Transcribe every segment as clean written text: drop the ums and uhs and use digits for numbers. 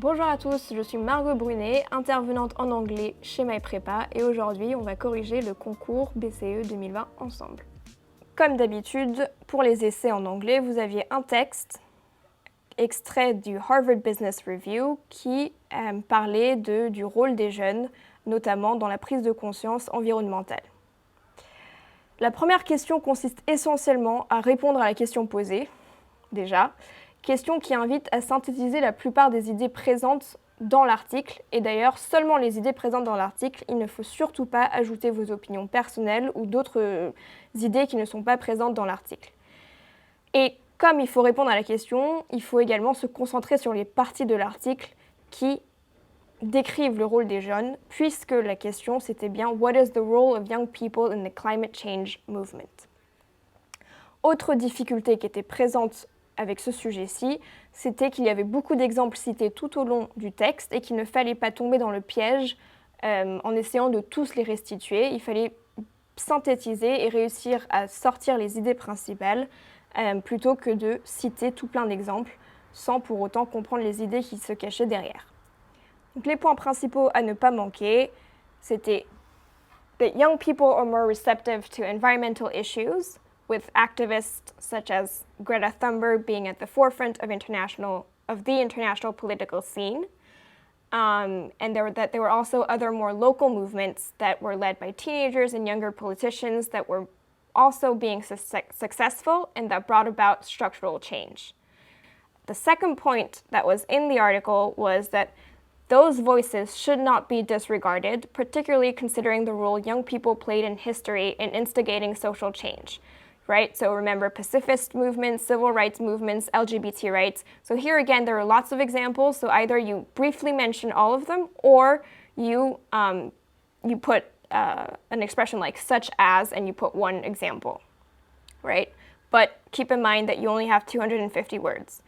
Bonjour à tous, je suis Margot Brunet, intervenante en anglais chez MyPrépa et aujourd'hui on va corriger le concours BCE 2020 ensemble. Comme d'habitude, pour les essais en anglais, vous aviez un texte extrait du Harvard Business Review qui parlait du rôle des jeunes, notamment dans la prise de conscience environnementale. La première question consiste essentiellement à répondre à la question posée, déjà, question qui invite à synthétiser la plupart des idées présentes dans l'article, et d'ailleurs seulement les idées présentes dans l'article, il ne faut surtout pas ajouter vos opinions personnelles ou d'autres idées qui ne sont pas présentes dans l'article. Et comme il faut répondre à la question, il faut également se concentrer sur les parties de l'article qui décrivent le rôle des jeunes, puisque la question c'était bien « What is the role of young people in the climate change movement ?» Autre difficulté qui était présente avec ce sujet-ci, c'était qu'il y avait beaucoup d'exemples cités tout au long du texte et qu'il ne fallait pas tomber dans le piège en essayant de tous les restituer. Il fallait synthétiser et réussir à sortir les idées principales plutôt que de citer tout plein d'exemples sans pour autant comprendre les idées qui se cachaient derrière. Donc, les points principaux à ne pas manquer, c'était that young people are more receptive to environmental issues, with activists such as Greta Thunberg being at the forefront of the international political scene, and there were also other more local movements that were led by teenagers and younger politicians that were also being successful and that brought about structural change. The second point that was in the article was that those voices should not be disregarded, particularly considering the role young people played in history in instigating social change. Right? So remember pacifist movements, civil rights movements, LGBT rights. So here again, there are lots of examples. So either you briefly mention all of them, or you put an expression like such as, and you put one example, right? But keep in mind that you only have 250 words.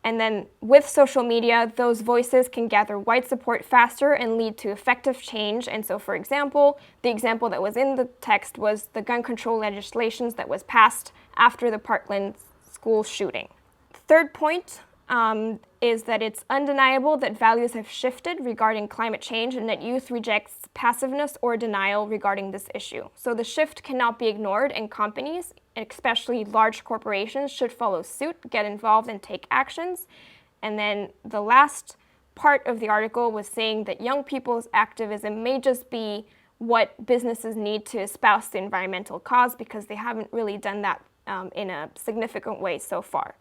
And then with social media, those voices can gather wide support faster and lead to effective change. And so, for example, the example that was in the text was the gun control legislations that was passed after the Parkland school shooting. Third point is that it's undeniable that values have shifted regarding climate change and that youth rejects passiveness or denial regarding this issue. So the shift cannot be ignored, and companies, especially large corporations, should follow suit, get involved, and take actions. And then the last part of the article was saying that young people's activism may just be what businesses need to espouse the environmental cause, because they haven't really done that in a significant way so far.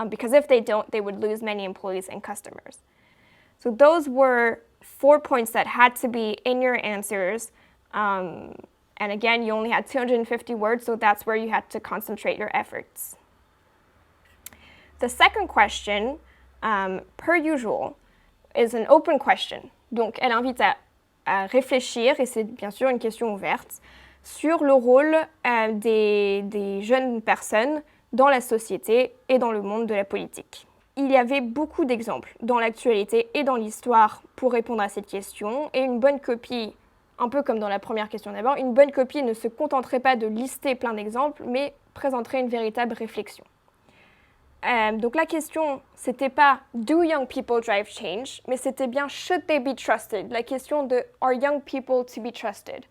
Because if they don't, they would lose many employees and customers. So those were 4 points that had to be in your answers. And again, you only had 250 words, so that's where you had to concentrate your efforts. The second question, per usual, is an open question. Donc, elle invite à réfléchir, et c'est bien sûr une question ouverte, sur le rôle des jeunes personnes dans la société et dans le monde de la politique. Il y avait beaucoup d'exemples dans l'actualité et dans l'histoire pour répondre à cette question, et une bonne copie, un peu comme dans la première question d'abord, une bonne copie ne se contenterait pas de lister plein d'exemples, mais présenterait une véritable réflexion. Donc la question, c'était pas « Do young people drive change ?», mais c'était bien « Should they be trusted ?», la question de « Are young people to be trusted ?»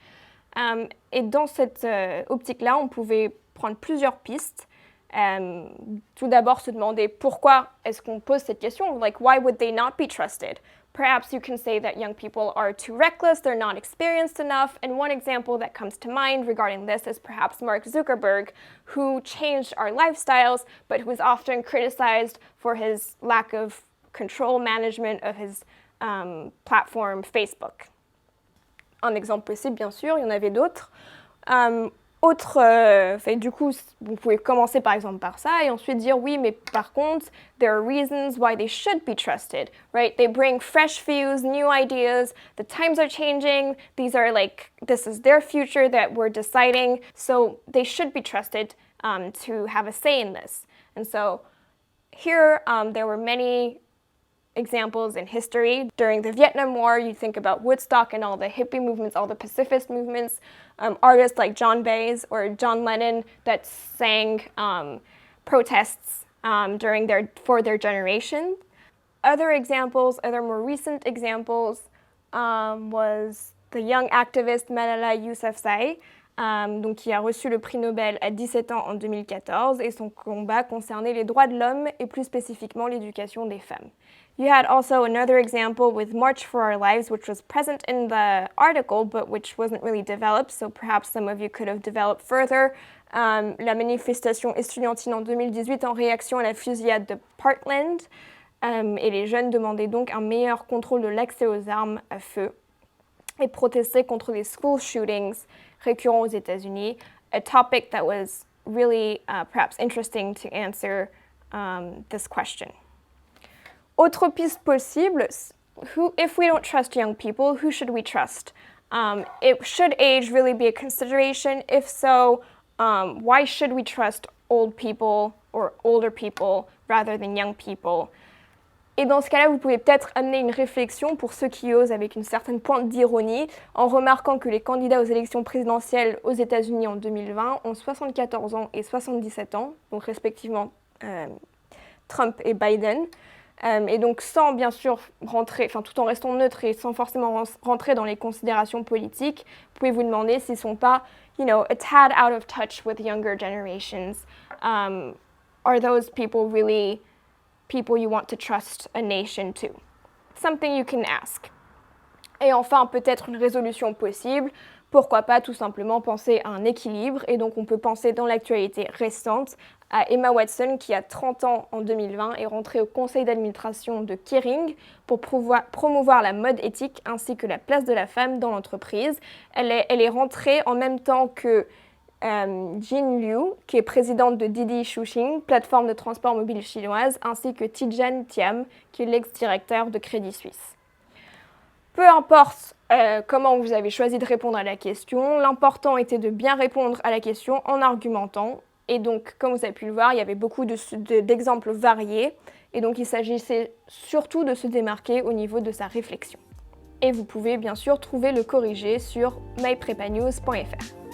Et dans cette optique-là, on pouvait prendre plusieurs pistes. Tout d'abord, se demander pourquoi est-ce qu'on pose cette question, like why would they not be trusted? Perhaps you can say that young people are too reckless, they're not experienced enough, and one example that comes to mind regarding this is perhaps Mark Zuckerberg, who changed our lifestyles, but who is often criticized for his lack of control management of his platform Facebook. Un exemple possible, bien sûr, il y en avait d'autres. Du coup, vous pouvez commencer par exemple par ça et ensuite dire oui, mais par contre, there are reasons why they should be trusted, right? They bring fresh views, new ideas, the times are changing, this is their future that we're deciding, so they should be trusted to have a say in this. And so here, there were many examples in history. During the Vietnam War, you think about Woodstock and all the hippie movements, all the pacifist movements, artists like John Baez or John Lennon that sang protests for their generation. Other more recent examples was the young activist Malala Yousafzai, donc qui a reçu le prix Nobel à 17 ans en 2014 et son combat concernait les droits de l'homme et plus spécifiquement l'éducation des femmes. You had also another example with March for Our Lives, which was present in the article, but which wasn't really developed, so perhaps some of you could have developed further. La manifestation estudiantine en 2018 en réaction à la fusillade de Parkland, et les jeunes demandaient donc un meilleur contrôle de l'accès aux armes à feu et protestaient contre les school shootings récurrents aux États-Unis, a topic that was really perhaps interesting to answer this question. Autre piste possible, if we don't trust young people, who should we trust? Should age really be a consideration? If so, why should we trust old people or older people rather than young people? Et dans ce cas-là, vous pouvez peut-être amener une réflexion pour ceux qui osent avec une certaine pointe d'ironie, en remarquant que les candidats aux élections présidentielles aux États-Unis en 2020 ont 74 ans et 77 ans, donc respectivement Trump et Biden. Et donc sans bien sûr rentrer, tout en restant neutre et sans forcément rentrer dans les considérations politiques, vous pouvez vous demander s'ils ne sont pas, a tad out of touch with younger generations. Are those people really people you want to trust a nation to? Something you can ask. Et enfin, peut-être une résolution possible. Pourquoi pas tout simplement penser à un équilibre, et donc on peut penser dans l'actualité récente à Emma Watson qui a 30 ans en 2020 est rentrée au conseil d'administration de Kering pour promouvoir la mode éthique ainsi que la place de la femme dans l'entreprise. Elle est rentrée en même temps que Jin Liu, qui est présidente de Didi Chuxing, plateforme de transport mobile chinoise, ainsi que Tidjane Thiam, qui est l'ex-directeur de Crédit Suisse. Peu importe comment vous avez choisi de répondre à la question, l'important était de bien répondre à la question en argumentant. Et donc, comme vous avez pu le voir, il y avait beaucoup d'exemples variés. Et donc, il s'agissait surtout de se démarquer au niveau de sa réflexion. Et vous pouvez bien sûr trouver le corrigé sur myprepanews.fr.